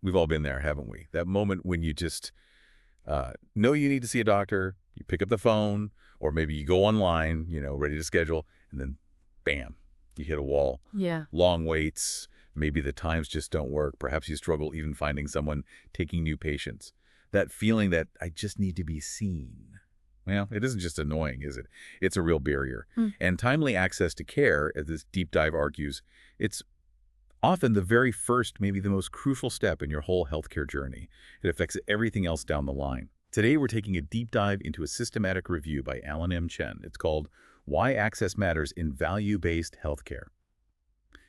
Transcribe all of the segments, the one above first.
We've all been there, haven't we? That moment when you just know you need to see a doctor, you pick up the phone, or maybe you go online, ready to schedule, and then bam, you hit a wall. Yeah. Long waits, maybe the times just don't work. Perhaps you struggle even finding someone taking new patients. That feeling that I just need to be seen. Well, it isn't just annoying, is it? It's a real barrier. And timely access to care, as this deep dive argues, it's often the very first, maybe the most crucial step in your whole healthcare journey. It affects everything else down the line. Today, we're taking a deep dive into a systematic review by Alan M. Chen. It's called Why Access Matters in Value-Based Healthcare.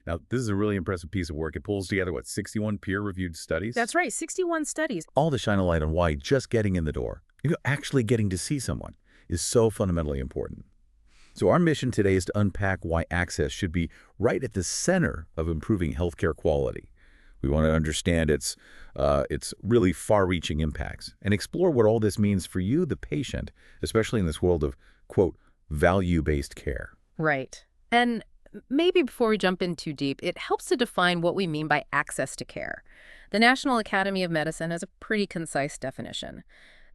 Now, this is a really impressive piece of work. It pulls together, 61 peer-reviewed studies? That's right, 61 studies. All to shine a light on why just getting in the door, actually getting to see someone, is so fundamentally important. So our mission today is to unpack why access should be right at the center of improving healthcare quality. We want to understand its really far-reaching impacts and explore what all this means for you, the patient, especially in this world of, quote, value-based care. Right. And maybe before we jump in too deep, it helps to define what we mean by access to care. The National Academy of Medicine has a pretty concise definition: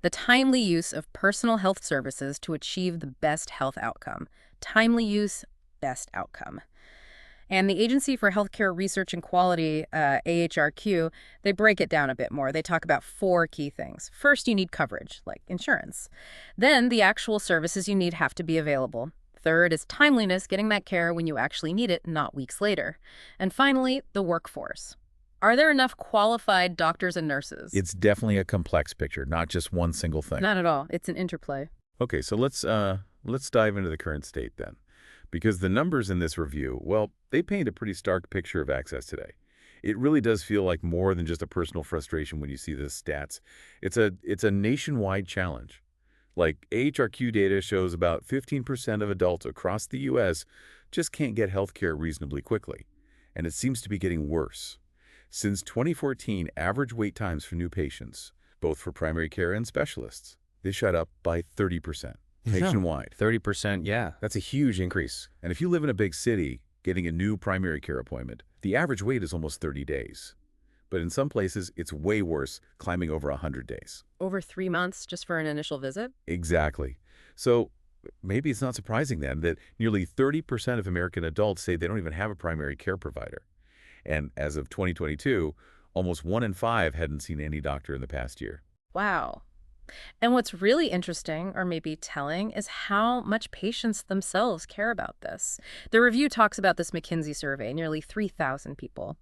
the timely use of personal health services to achieve the best health outcome. Timely use, best outcome. And the Agency for Healthcare Research and Quality, AHRQ, they break it down a bit more. They talk about 4 key things. First, you need coverage, like insurance. Then the actual services you need have to be available. Third is timeliness, getting that care when you actually need it, not weeks later. And finally, the workforce. Are there enough qualified doctors and nurses? It's definitely a complex picture, not just one single thing. Not at all. It's an interplay. Okay, so let's dive into the current state then. Because the numbers in this review, well, they paint a pretty stark picture of access today. It really does feel like more than just a personal frustration when you see the stats. It's a nationwide challenge. Like, AHRQ data shows about 15% of adults across the U.S. just can't get health care reasonably quickly. And it seems to be getting worse. Since 2014, average wait times for new patients, both for primary care and specialists, they shot up by 30% nationwide. 30%, yeah. That's a huge increase. And if you live in a big city, getting a new primary care appointment, the average wait is almost 30 days. But in some places, it's way worse, climbing over 100 days. Over 3 months just for an initial visit? Exactly. So maybe it's not surprising then that nearly 30% of American adults say they don't even have a primary care provider. And as of 2022, almost 1 in 5 hadn't seen any doctor in the past year. Wow. And what's really interesting, or maybe telling, is how much patients themselves care about this. The review talks about this McKinsey survey, nearly 3,000 people.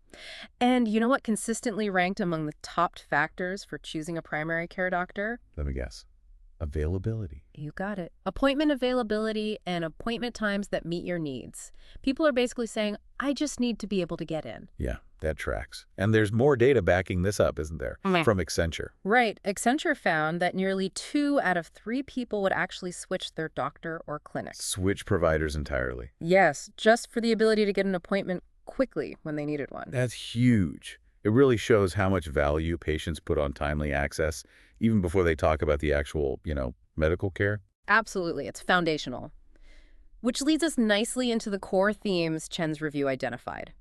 And you know what consistently ranked among the top factors for choosing a primary care doctor? Let me guess. Availability. You got it. Appointment availability and appointment times that meet your needs. People are basically saying, I just need to be able to get in. Yeah, that tracks. And there's more data backing this up, isn't there? From Accenture. Right. Accenture found that nearly 2 out of 3 people would actually switch their doctor or clinic. Switch providers entirely. Yes, just for the ability to get an appointment quickly when they needed one. That's huge. It really shows how much value patients put on timely access, even before they talk about the actual, medical care. Absolutely. It's foundational. Which leads us nicely into the core themes Chen's review identified.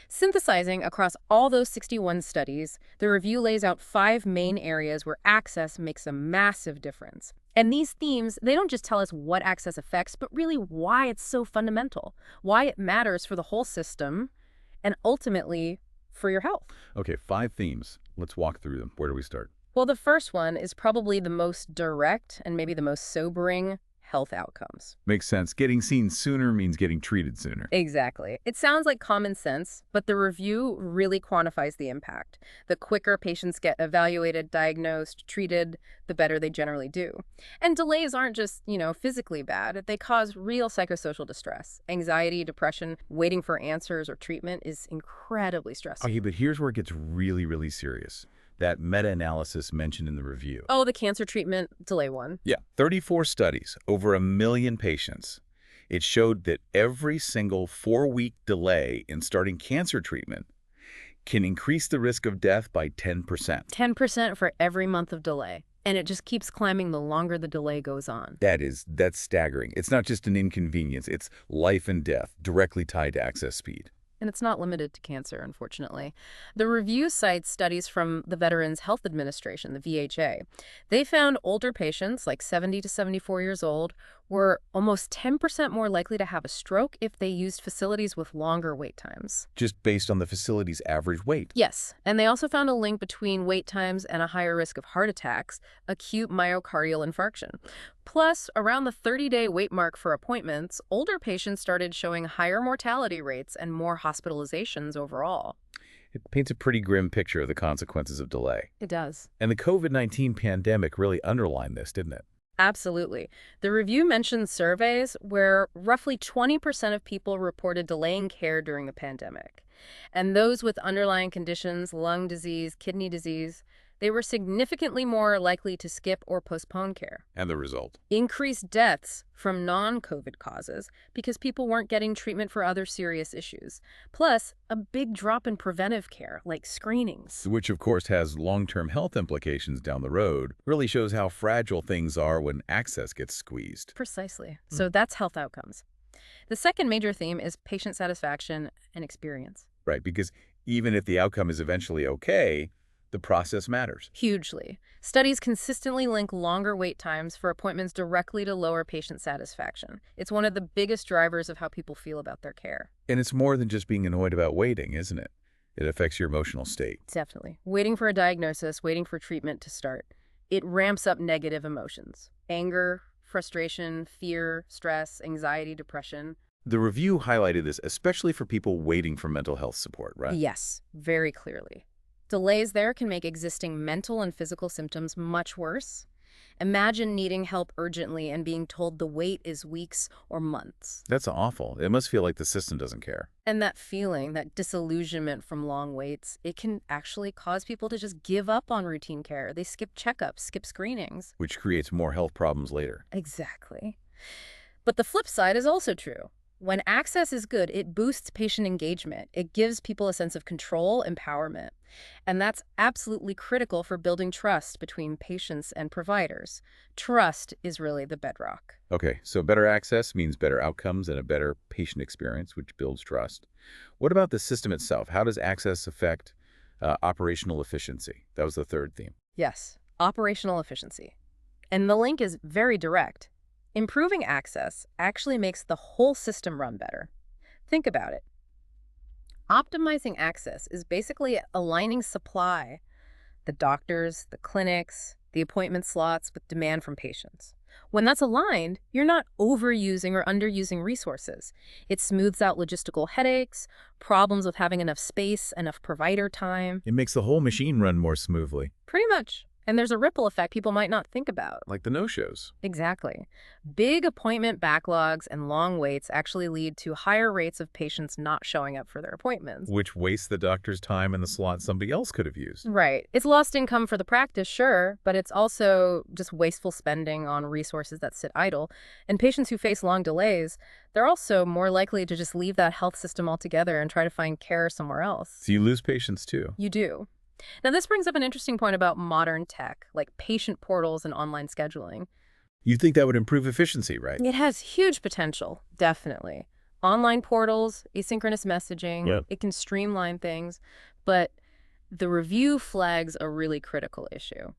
Synthesizing across all those 61 studies, the review lays out 5 main areas where access makes a massive difference. And these themes, they don't just tell us what access affects, but really why it's so fundamental, why it matters for the whole system, and ultimately for your health. Okay, 5 themes. Let's walk through them. Where do we start? Well, the first one is probably the most direct and maybe the most sobering: health outcomes. Makes sense. Getting seen sooner means getting treated sooner. Exactly. It sounds like common sense, but the review really quantifies the impact. The quicker patients get evaluated, diagnosed, treated, the better they generally do. And delays aren't just, physically bad. They cause real psychosocial distress. Anxiety, depression, waiting for answers or treatment is incredibly stressful. Okay, but here's where it gets really, really serious. That meta-analysis mentioned in the review. Oh, the cancer treatment delay one. Yeah, 34 studies, over 1 million patients. It showed that every single 4-week delay in starting cancer treatment can increase the risk of death by 10%. 10% for every month of delay. And it just keeps climbing the longer the delay goes on. That's staggering. It's not just an inconvenience. It's life and death directly tied to access speed. And it's not limited to cancer, unfortunately. The review cites studies from the Veterans Health Administration, the VHA. They found older patients, like 70 to 74 years old, were almost 10% more likely to have a stroke if they used facilities with longer wait times. Just based on the facility's average weight. Yes, and they also found a link between wait times and a higher risk of heart attacks, acute myocardial infarction. Plus, around the 30-day wait mark for appointments, older patients started showing higher mortality rates and more hospitalizations overall. It paints a pretty grim picture of the consequences of delay. It does. And the COVID-19 pandemic really underlined this, didn't it? Absolutely. The review mentions surveys where roughly 20% of people reported delaying care during the pandemic. And those with underlying conditions, lung disease, kidney disease, they were significantly more likely to skip or postpone care. And the result? Increased deaths from non-COVID causes because people weren't getting treatment for other serious issues. Plus, a big drop in preventive care, like screenings. Which, of course, has long-term health implications down the road. Really shows how fragile things are when access gets squeezed. Precisely. So that's health outcomes. The second major theme is patient satisfaction and experience. Right, because even if the outcome is eventually okay, the process matters. Hugely. Studies consistently link longer wait times for appointments directly to lower patient satisfaction. It's one of the biggest drivers of how people feel about their care. And it's more than just being annoyed about waiting, isn't it? It affects your emotional state. Definitely. Waiting for a diagnosis, waiting for treatment to start. It ramps up negative emotions. Anger, frustration, fear, stress, anxiety, depression. The review highlighted this, especially for people waiting for mental health support, right? Yes, very clearly. Delays there can make existing mental and physical symptoms much worse. Imagine needing help urgently and being told the wait is weeks or months. That's awful. It must feel like the system doesn't care. And that feeling, that disillusionment from long waits, it can actually cause people to just give up on routine care. They skip checkups, skip screenings. Which creates more health problems later. Exactly. But the flip side is also true. When access is good, it boosts patient engagement. It gives people a sense of control, empowerment. And that's absolutely critical for building trust between patients and providers. Trust is really the bedrock. Okay, so better access means better outcomes and a better patient experience, which builds trust. What about the system itself? How does access affect operational efficiency? That was the third theme. Yes, operational efficiency. And the link is very direct. Improving access actually makes the whole system run better. Think about it. Optimizing access is basically aligning supply, the doctors, the clinics, the appointment slots with demand from patients. When that's aligned, you're not overusing or underusing resources. It smooths out logistical headaches, problems with having enough space, enough provider time. It makes the whole machine run more smoothly. Pretty much. And there's a ripple effect people might not think about. Like the no-shows. Exactly. Big appointment backlogs and long waits actually lead to higher rates of patients not showing up for their appointments. Which wastes the doctor's time in the slot somebody else could have used. Right. It's lost income for the practice, sure, but it's also just wasteful spending on resources that sit idle. And patients who face long delays, they're also more likely to just leave that health system altogether and try to find care somewhere else. So you lose patients too. You do. Now, this brings up an interesting point about modern tech, like patient portals and online scheduling. You think that would improve efficiency, right? It has huge potential, definitely. Online portals, asynchronous messaging, It can streamline things, but the review flags a really critical issue: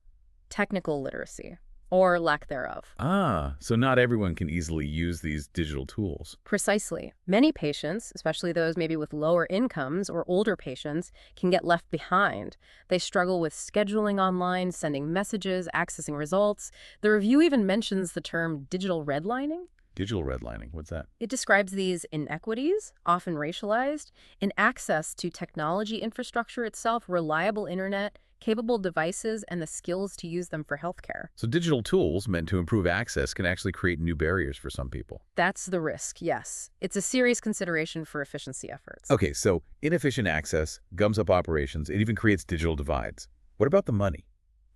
technical literacy, or lack thereof. Ah, so not everyone can easily use these digital tools. Precisely. Many patients, especially those maybe with lower incomes or older patients, can get left behind. They struggle with scheduling online, sending messages, accessing results. The review even mentions the term digital redlining. Digital redlining, what's that? It describes these inequities, often racialized, in access to technology infrastructure itself, reliable internet, capable devices, and the skills to use them for healthcare. So digital tools meant to improve access can actually create new barriers for some people. That's the risk, yes. It's a serious consideration for efficiency efforts. Okay, so inefficient access gums up operations. It even creates digital divides. What about the money?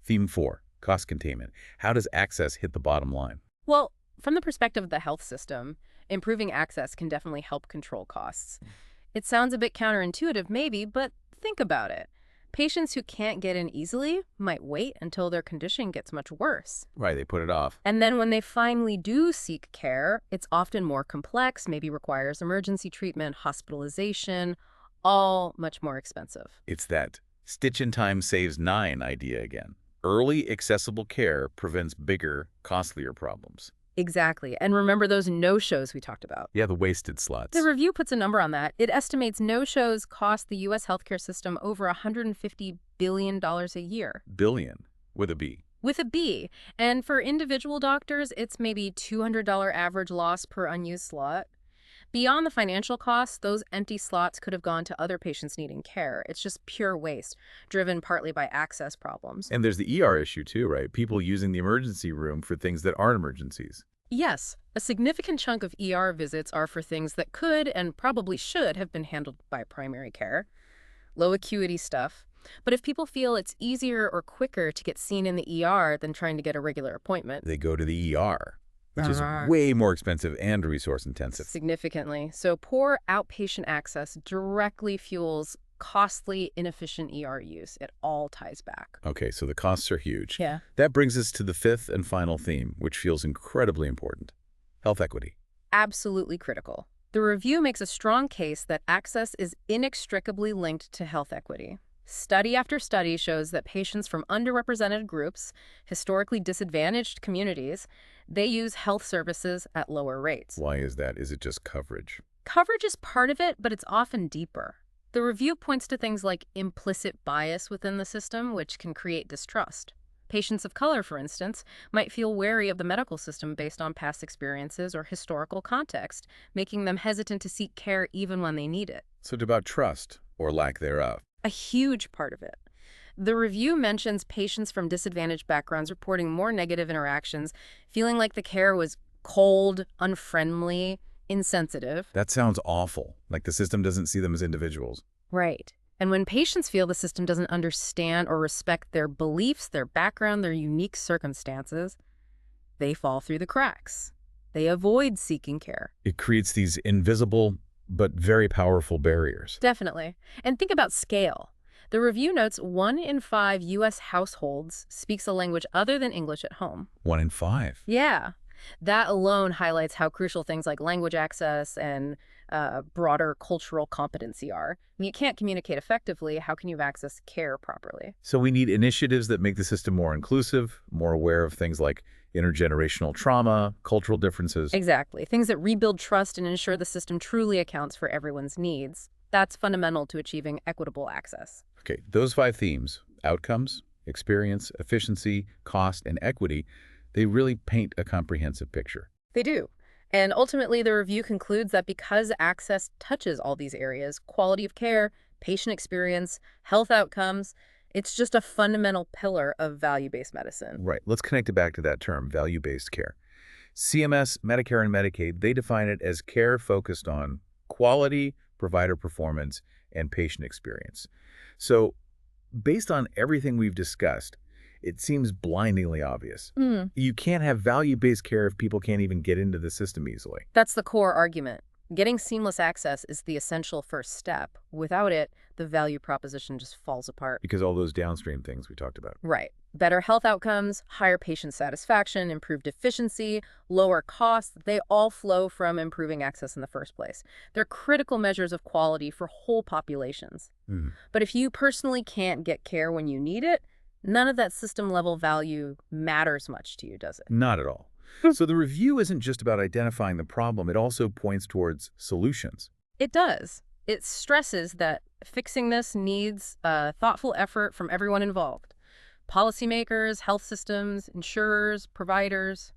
Theme 4, cost containment. How does access hit the bottom line? Well, from the perspective of the health system, improving access can definitely help control costs. It sounds a bit counterintuitive maybe, but think about it. Patients who can't get in easily might wait until their condition gets much worse. Right, they put it off. And then when they finally do seek care, it's often more complex, maybe requires emergency treatment, hospitalization, all much more expensive. It's that stitch in time saves nine idea again. Early accessible care prevents bigger, costlier problems. Exactly. And remember those no-shows we talked about. Yeah, the wasted slots. The review puts a number on that. It estimates no-shows cost the U.S. healthcare system over $150 billion a year. Billion, with a B. With a B. And for individual doctors, it's maybe $200 average loss per unused slot. Beyond the financial costs, those empty slots could have gone to other patients needing care. It's just pure waste, driven partly by access problems. And there's the ER issue too, right? People using the emergency room for things that aren't emergencies. Yes, a significant chunk of ER visits are for things that could and probably should have been handled by primary care. Low acuity stuff. But if people feel it's easier or quicker to get seen in the ER than trying to get a regular appointment, They go to the ER, which is way more expensive and resource intensive. significantly. So poor outpatient access directly fuels costly, inefficient ER use. It all ties back. Okay, so the costs are huge. Yeah. That brings us to the fifth and final theme, which feels incredibly important. Health equity. Absolutely critical. The review makes a strong case that access is inextricably linked to health equity. Study after study shows that patients from underrepresented groups, historically disadvantaged communities, they use health services at lower rates. Why is that? Is it just coverage? Coverage is part of it, but it's often deeper. The review points to things like implicit bias within the system, which can create distrust. Patients of color, for instance, might feel wary of the medical system based on past experiences or historical context, making them hesitant to seek care even when they need it. So it's about trust, or lack thereof. A huge part of it. The review mentions patients from disadvantaged backgrounds reporting more negative interactions, feeling like the care was cold, unfriendly, insensitive. That sounds awful, like the system doesn't see them as individuals. Right. And when patients feel the system doesn't understand or respect their beliefs, their background, their unique circumstances, they fall through the cracks. They avoid seeking care. It creates these invisible but very powerful barriers. Definitely. And think about scale. The review notes 1 in 5 U.S. households speaks a language other than English at home. 1 in 5. Yeah. That alone highlights how crucial things like language access and broader cultural competency are. When you can't communicate effectively, how can you access care properly? So we need initiatives that make the system more inclusive, more aware of things like intergenerational trauma, cultural differences. Exactly. Things that rebuild trust and ensure the system truly accounts for everyone's needs. That's fundamental to achieving equitable access. Okay, those 5 themes, outcomes, experience, efficiency, cost, and equity, they really paint a comprehensive picture. They do. And ultimately, the review concludes that because access touches all these areas, quality of care, patient experience, health outcomes, it's just a fundamental pillar of value-based medicine. Right. Let's connect it back to that term, value-based care. CMS, Medicare, and Medicaid, they define it as care focused on quality, provider performance, and patient experience. So based on everything we've discussed, it seems blindingly obvious. You can't have value-based care if people can't even get into the system easily. That's the core argument. Getting seamless access is the essential first step. Without it, the value proposition just falls apart. Because all those downstream things we talked about. Right. Better health outcomes, higher patient satisfaction, improved efficiency, lower costs, they all flow from improving access in the first place. They're critical measures of quality for whole populations. But if you personally can't get care when you need it, none of that system-level value matters much to you, does it? Not at all. So the review isn't just about identifying the problem, it also points towards solutions. It does. It stresses that fixing this needs thoughtful effort from everyone involved. Policymakers, health systems, insurers, providers,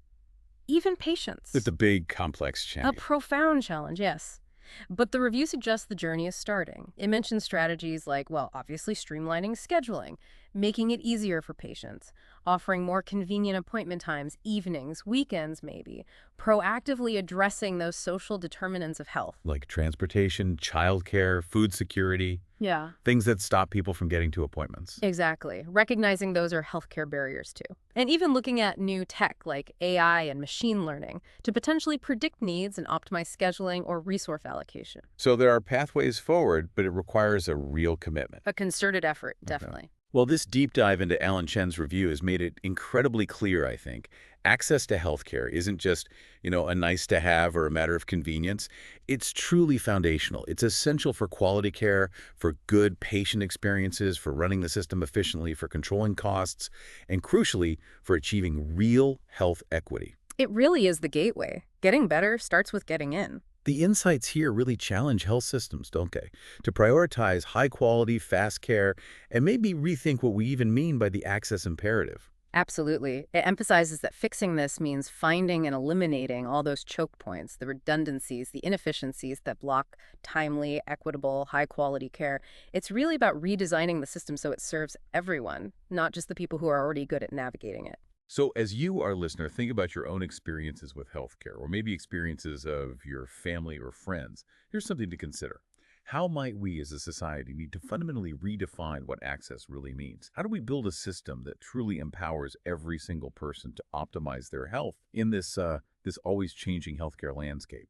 even patients. It's a big, complex A challenge. profound challenge, yes. But the review suggests the journey is starting. It mentions strategies like, well, obviously streamlining scheduling, making it easier for patients, offering more convenient appointment times, evenings, weekends maybe, proactively addressing those social determinants of health. Like transportation, childcare, food security, Yeah. things that stop people from getting to appointments. Exactly. Recognizing those are healthcare barriers too. And even looking at new tech like AI and machine learning to potentially predict needs and optimize scheduling or resource allocation. So there are pathways forward, but it requires a real commitment. A concerted effort, definitely. Well, this deep dive into Alan Chen's review has made it incredibly clear, I think. Access to healthcare isn't just, a nice to have or a matter of convenience. It's truly foundational. It's essential for quality care, for good patient experiences, for running the system efficiently, for controlling costs, and crucially, for achieving real health equity. It really is the gateway. Getting better starts with getting in. The insights here really challenge health systems, don't they? To prioritize high-quality, fast care, and maybe rethink what we even mean by the access imperative. Absolutely. It emphasizes that fixing this means finding and eliminating all those choke points, the redundancies, the inefficiencies that block timely, equitable, high-quality care. It's really about redesigning the system so it serves everyone, not just the people who are already good at navigating it. So as you, our listener, think about your own experiences with healthcare, or maybe experiences of your family or friends, here's something to consider. How might we as a society need to fundamentally redefine what access really means? How do we build a system that truly empowers every single person to optimize their health in this always changing healthcare landscape?